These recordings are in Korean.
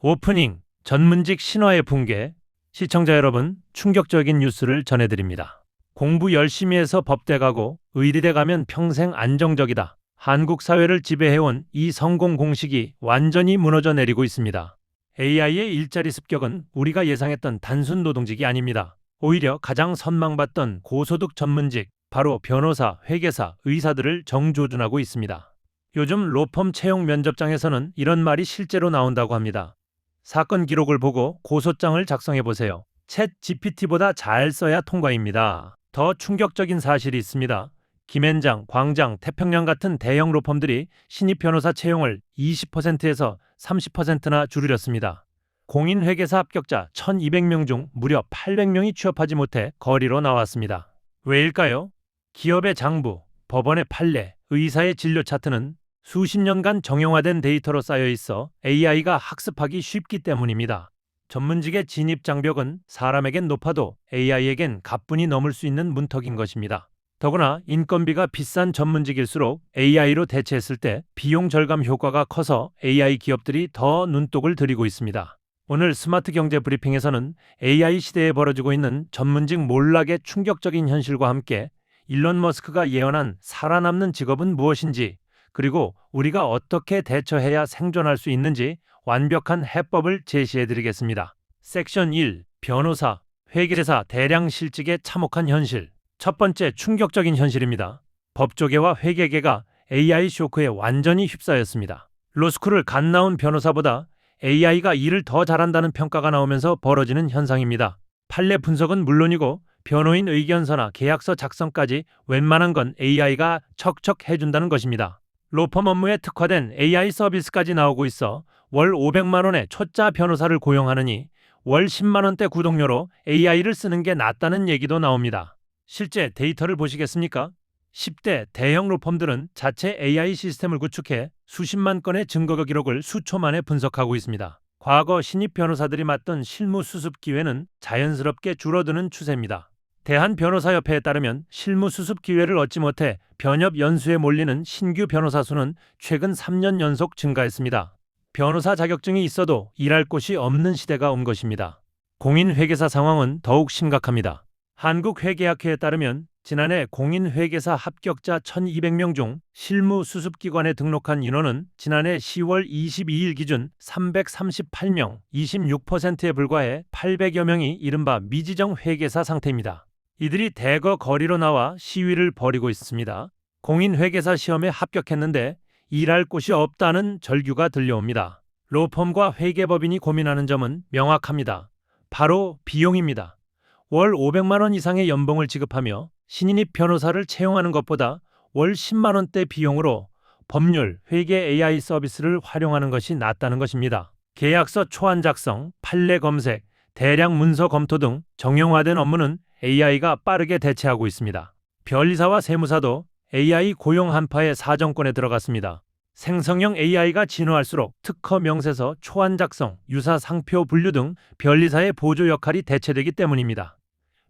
오프닝, 전문직 신화의 붕괴. 시청자 여러분, 충격적인 뉴스를 전해드립니다. 공부 열심히 해서 법대 가고 의리대 가면 평생 안정적이다. 한국 사회를 지배해온 이 성공 공식이 완전히 무너져 내리고 있습니다. AI의 일자리 습격은 우리가 예상했던 단순 노동직이 아닙니다. 오히려 가장 선망받던 고소득 전문직, 바로 변호사, 회계사, 의사들을 정조준하고 있습니다. 요즘 로펌 채용 면접장에서는 이런 말이 실제로 나온다고 합니다. 사건 기록을 보고 고소장을 작성해 보세요. 챗 GPT보다 잘 써야 통과입니다. 더 충격적인 사실이 있습니다. 김앤장, 광장, 태평양 같은 대형 로펌들이 신입 변호사 채용을 20%에서 30%나 줄였습니다. 공인회계사 합격자 1,200명 중 무려 800명이 취업하지 못해 거리로 나왔습니다. 왜일까요? 기업의 장부, 법원의 판례, 의사의 진료 차트는 수십 년간 정형화된 데이터로 쌓여 있어 AI가 학습하기 쉽기 때문입니다. 전문직의 진입 장벽은 사람에겐 높아도 AI에겐 가뿐히 넘을 수 있는 문턱인 것입니다. 더구나 인건비가 비싼 전문직일수록 AI로 대체했을 때 비용 절감 효과가 커서 AI 기업들이 더 눈독을 들이고 있습니다. 오늘 스마트 경제 브리핑에서는 AI 시대에 벌어지고 있는 전문직 몰락의 충격적인 현실과 함께 일론 머스크가 예언한 살아남는 직업은 무엇인지, 그리고 우리가 어떻게 대처해야 생존할 수 있는지 완벽한 해법을 제시해드리겠습니다. 섹션 1. 변호사, 회계사 대량 실직의 참혹한 현실. 첫 번째 충격적인 현실입니다. 법조계와 회계계가 AI 쇼크에 완전히 휩싸였습니다. 로스쿨을 갓 나온 변호사보다 AI가 일을 더 잘한다는 평가가 나오면서 벌어지는 현상입니다. 판례 분석은 물론이고 변호인 의견서나 계약서 작성까지 웬만한 건 AI가 척척 해준다는 것입니다. 로펌 업무에 특화된 AI 서비스까지 나오고 있어 월 500만 원의 초짜 변호사를 고용하느니 월 10만 원대 구독료로 AI를 쓰는 게 낫다는 얘기도 나옵니다. 실제 데이터를 보시겠습니까? 10대 대형 로펌들은 자체 AI 시스템을 구축해 수십만 건의 증거 기록을 수초 만에 분석하고 있습니다. 과거 신입 변호사들이 맡던 실무 수습 기회는 자연스럽게 줄어드는 추세입니다. 대한변호사협회에 따르면 실무 수습 기회를 얻지 못해 변협 연수에 몰리는 신규 변호사 수는 최근 3년 연속 증가했습니다. 변호사 자격증이 있어도 일할 곳이 없는 시대가 온 것입니다. 공인회계사 상황은 더욱 심각합니다. 한국회계학회에 따르면 지난해 공인회계사 합격자 1,200명 중 실무 수습기관에 등록한 인원은 지난해 10월 22일 기준 338명, 26%에 불과해 800여 명이 이른바 미지정 회계사 상태입니다. 이들이 대거 거리로 나와 시위를 벌이고 있습니다. 공인회계사 시험에 합격했는데 일할 곳이 없다는 절규가 들려옵니다. 로펌과 회계법인이 고민하는 점은 명확합니다. 바로 비용입니다. 월 500만 원 이상의 연봉을 지급하며 신인입 변호사를 채용하는 것보다 월 10만 원대 비용으로 법률, 회계 AI 서비스를 활용하는 것이 낫다는 것입니다. 계약서 초안 작성, 판례 검색, 대량 문서 검토 등 정형화된 업무는 AI가 빠르게 대체하고 있습니다. 변리사와 세무사도 AI 고용 한파의 사정권에 들어갔습니다. 생성형 AI가 진화할수록 특허 명세서 초안 작성, 유사 상표 분류 등 변리사의 보조 역할이 대체되기 때문입니다.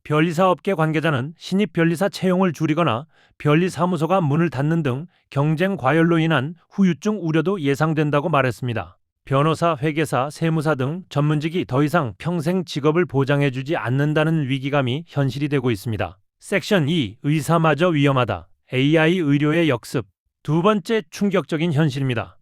변리사 업계 관계자는 신입 변리사 채용을 줄이거나 변리사무소가 문을 닫는 등 경쟁 과열로 인한 후유증 우려도 예상된다고 말했습니다. 변호사, 회계사, 세무사 등 전문직이 더 이상 평생 직업을 보장해주지 않는다는 위기감이 현실이 되고 있습니다. 섹션 2. 의사마저 위험하다. AI 의료의 역습. 두 번째 충격적인 현실입니다.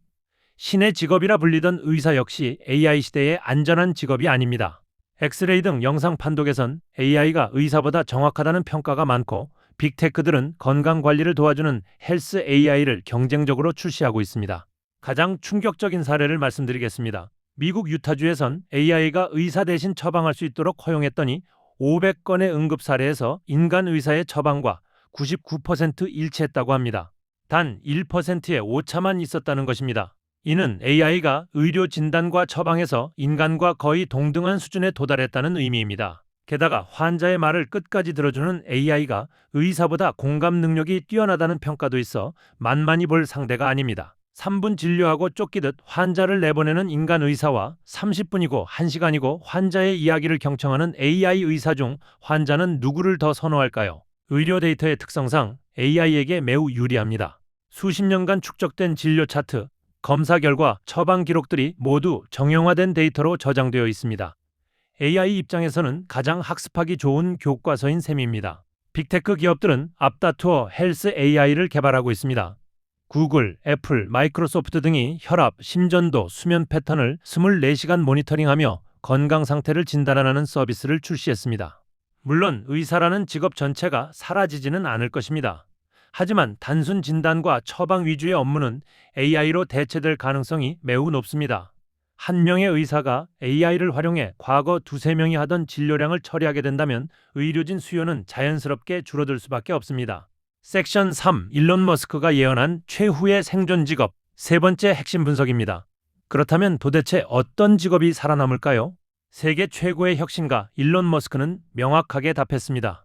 신의 직업이라 불리던 의사 역시 AI 시대의 안전한 직업이 아닙니다. 엑스레이 등 영상 판독에선 AI가 의사보다 정확하다는 평가가 많고 빅테크들은 건강관리를 도와주는 헬스 AI를 경쟁적으로 출시하고 있습니다. 가장 충격적인 사례를 말씀드리겠습니다. 미국 유타주에선 AI가 의사 대신 처방할 수 있도록 허용했더니 500건의 응급 사례에서 인간 의사의 처방과 99% 일치했다고 합니다. 단 1%의 오차만 있었다는 것입니다. 이는 AI가 의료 진단과 처방에서 인간과 거의 동등한 수준에 도달했다는 의미입니다. 게다가 환자의 말을 끝까지 들어주는 AI가 의사보다 공감 능력이 뛰어나다는 평가도 있어 만만히 볼 상대가 아닙니다. 3분 진료하고 쫓기듯 환자를 내보내는 인간 의사와 30분이고 1시간이고 환자의 이야기를 경청하는 AI 의사 중 환자는 누구를 더 선호할까요? 의료 데이터의 특성상 AI에게 매우 유리합니다. 수십 년간 축적된 진료 차트, 검사 결과, 처방 기록들이 모두 정형화된 데이터로 저장되어 있습니다. AI 입장에서는 가장 학습하기 좋은 교과서인 셈입니다. 빅테크 기업들은 앞다투어 헬스 AI를 개발하고 있습니다. 구글, 애플, 마이크로소프트 등이 혈압, 심전도, 수면 패턴을 24시간 모니터링하며 건강 상태를 진단하는 서비스를 출시했습니다. 물론 의사라는 직업 전체가 사라지지는 않을 것입니다. 하지만 단순 진단과 처방 위주의 업무는 AI로 대체될 가능성이 매우 높습니다. 한 명의 의사가 AI를 활용해 과거 두세 명이 하던 진료량을 처리하게 된다면 의료진 수요는 자연스럽게 줄어들 수밖에 없습니다. 섹션 3. 일론 머스크가 예언한 최후의 생존 직업. 세 번째 핵심 분석입니다. 그렇다면 도대체 어떤 직업이 살아남을까요? 세계 최고의 혁신가 일론 머스크는 명확하게 답했습니다.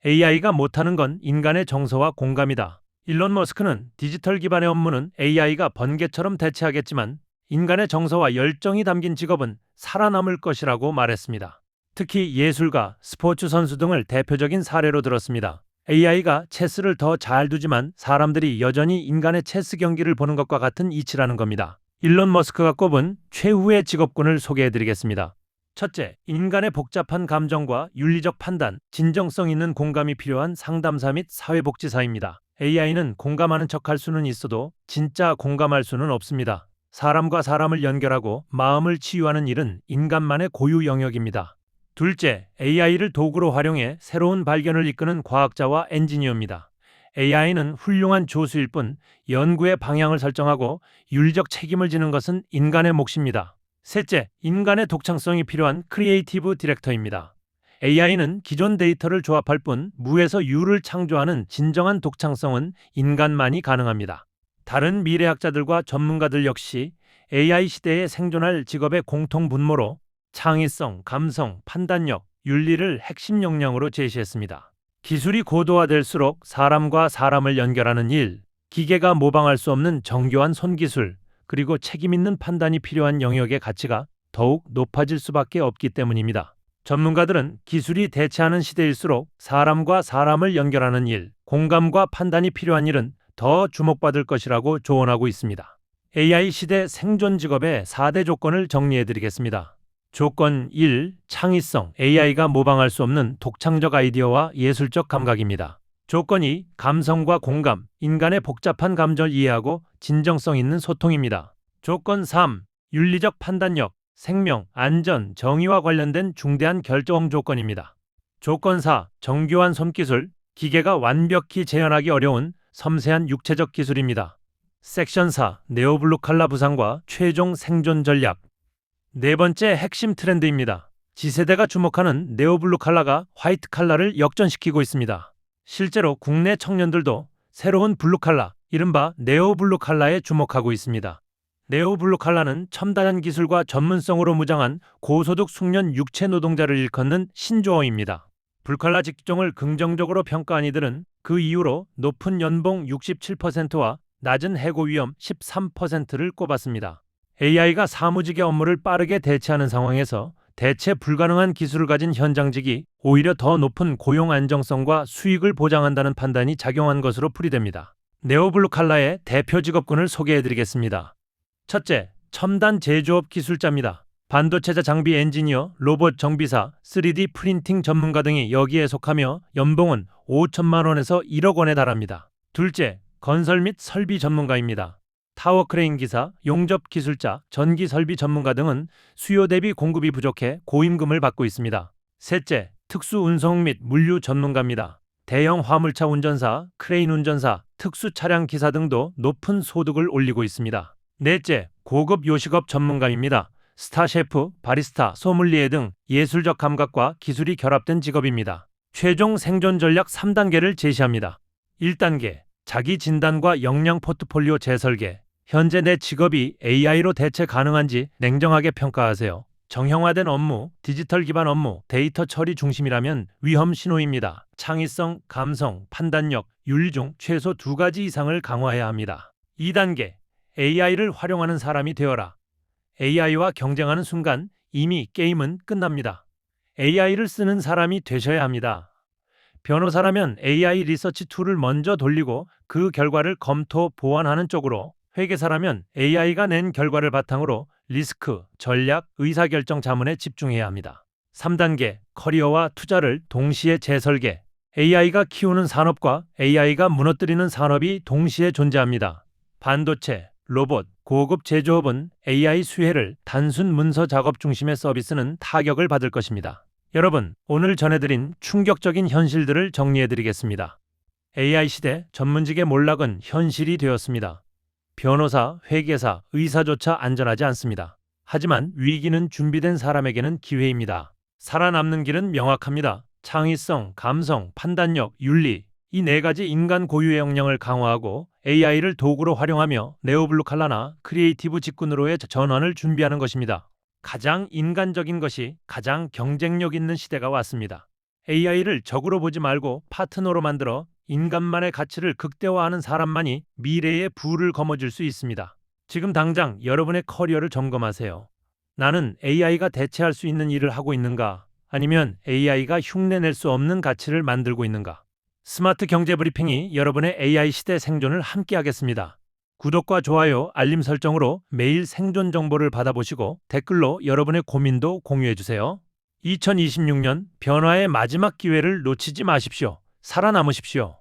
AI가 못하는 건 인간의 정서와 공감이다. 일론 머스크는 디지털 기반의 업무는 AI가 번개처럼 대체하겠지만 인간의 정서와 열정이 담긴 직업은 살아남을 것이라고 말했습니다. 특히 예술가, 스포츠 선수 등을 대표적인 사례로 들었습니다. AI가 체스를 더 잘 두지만 사람들이 여전히 인간의 체스 경기를 보는 것과 같은 이치라는 겁니다. 일론 머스크가 꼽은 최후의 직업군을 소개해드리겠습니다. 첫째, 인간의 복잡한 감정과 윤리적 판단, 진정성 있는 공감이 필요한 상담사 및 사회복지사입니다. AI는 공감하는 척할 수는 있어도 진짜 공감할 수는 없습니다. 사람과 사람을 연결하고 마음을 치유하는 일은 인간만의 고유 영역입니다. 둘째, AI를 도구로 활용해 새로운 발견을 이끄는 과학자와 엔지니어입니다. AI는 훌륭한 조수일 뿐 연구의 방향을 설정하고 윤리적 책임을 지는 것은 인간의 몫입니다. 셋째, 인간의 독창성이 필요한 크리에이티브 디렉터입니다. AI는 기존 데이터를 조합할 뿐 무에서 유를 창조하는 진정한 독창성은 인간만이 가능합니다. 다른 미래학자들과 전문가들 역시 AI 시대에 생존할 직업의 공통 분모로 창의성, 감성, 판단력, 윤리를 핵심 역량으로 제시했습니다. 기술이 고도화될수록 사람과 사람을 연결하는 일, 기계가 모방할 수 없는 정교한 손기술, 그리고 책임있는 판단이 필요한 영역의 가치가 더욱 높아질 수밖에 없기 때문입니다. 전문가들은 기술이 대체하는 시대일수록 사람과 사람을 연결하는 일, 공감과 판단이 필요한 일은 더 주목받을 것이라고 조언하고 있습니다. AI 시대 생존 직업의 4대 조건을 정리해드리겠습니다. 조건 1. 창의성. AI가 모방할 수 없는 독창적 아이디어와 예술적 감각입니다. 조건 2. 감성과 공감. 인간의 복잡한 감정을 이해하고 진정성 있는 소통입니다. 조건 3. 윤리적 판단력. 생명, 안전, 정의와 관련된 중대한 결정 조건입니다. 조건 4. 정교한 손기술. 기계가 완벽히 재현하기 어려운 섬세한 육체적 기술입니다. 섹션 4. 네오블루칼라 부상과 최종 생존 전략. 네 번째 핵심 트렌드입니다. Z세대가 주목하는 네오블루칼라가 화이트 칼라를 역전시키고 있습니다. 실제로 국내 청년들도 새로운 블루칼라, 이른바 네오블루칼라에 주목하고 있습니다. 네오블루칼라는 첨단 기술과 전문성으로 무장한 고소득 숙련 육체 노동자를 일컫는 신조어입니다. 블루칼라 직종을 긍정적으로 평가한 이들은 그 이후로 높은 연봉 67%와 낮은 해고 위험 13%를 꼽았습니다. AI가 사무직의 업무를 빠르게 대체하는 상황에서 대체 불가능한 기술을 가진 현장직이 오히려 더 높은 고용 안정성과 수익을 보장한다는 판단이 작용한 것으로 풀이됩니다. 네오블루칼라의 대표 직업군을 소개해드리겠습니다. 첫째, 첨단 제조업 기술자입니다. 반도체자 장비 엔지니어, 로봇 정비사, 3D 프린팅 전문가 등이 여기에 속하며 연봉은 5천만 원에서 1억 원에 달합니다. 둘째, 건설 및 설비 전문가입니다. 타워 크레인 기사, 용접 기술자, 전기 설비 전문가 등은 수요 대비 공급이 부족해 고임금을 받고 있습니다. 셋째, 특수 운송 및 물류 전문가입니다. 대형 화물차 운전사, 크레인 운전사, 특수 차량 기사 등도 높은 소득을 올리고 있습니다. 넷째, 고급 요식업 전문가입니다. 스타 셰프, 바리스타, 소믈리에 등 예술적 감각과 기술이 결합된 직업입니다. 최종 생존 전략 3단계를 제시합니다. 1단계, 자기 진단과 역량 포트폴리오 재설계. 현재 내 직업이 AI로 대체 가능한지 냉정하게 평가하세요. 정형화된 업무, 디지털 기반 업무, 데이터 처리 중심이라면 위험 신호입니다. 창의성, 감성, 판단력, 윤리 중 최소 2가지 이상을 강화해야 합니다. 2단계, AI를 활용하는 사람이 되어라. AI와 경쟁하는 순간 이미 게임은 끝납니다. AI를 쓰는 사람이 되셔야 합니다. 변호사라면 AI 리서치 툴을 먼저 돌리고 그 결과를 검토, 보완하는 쪽으로, 회계사라면 AI가 낸 결과를 바탕으로 리스크, 전략, 의사결정 자문에 집중해야 합니다. 3단계, 커리어와 투자를 동시에 재설계. AI가 키우는 산업과 AI가 무너뜨리는 산업이 동시에 존재합니다. 반도체, 로봇, 고급 제조업은 AI 수혜를 단순 문서 작업 중심의 서비스는 타격을 받을 것입니다. 여러분, 오늘 전해드린 충격적인 현실들을 정리해드리겠습니다. AI 시대 전문직의 몰락은 현실이 되었습니다. 변호사, 회계사, 의사조차 안전하지 않습니다. 하지만 위기는 준비된 사람에게는 기회입니다. 살아남는 길은 명확합니다. 창의성, 감성, 판단력, 윤리, 이 네 가지 인간 고유의 역량을 강화하고 AI를 도구로 활용하며 네오블루 칼라나 크리에이티브 직군으로의 전환을 준비하는 것입니다. 가장 인간적인 것이 가장 경쟁력 있는 시대가 왔습니다. AI를 적으로 보지 말고 파트너로 만들어 인간만의 가치를 극대화하는 사람만이 미래의 부를 거머쥘 수 있습니다. 지금 당장 여러분의 커리어를 점검하세요. 나는 AI가 대체할 수 있는 일을 하고 있는가? 아니면 AI가 흉내낼 수 없는 가치를 만들고 있는가? 스마트 경제 브리핑이 여러분의 AI 시대 생존을 함께하겠습니다. 구독과 좋아요, 알림 설정으로 매일 생존 정보를 받아보시고 댓글로 여러분의 고민도 공유해주세요. 2026년 변화의 마지막 기회를 놓치지 마십시오. 살아남으십시오.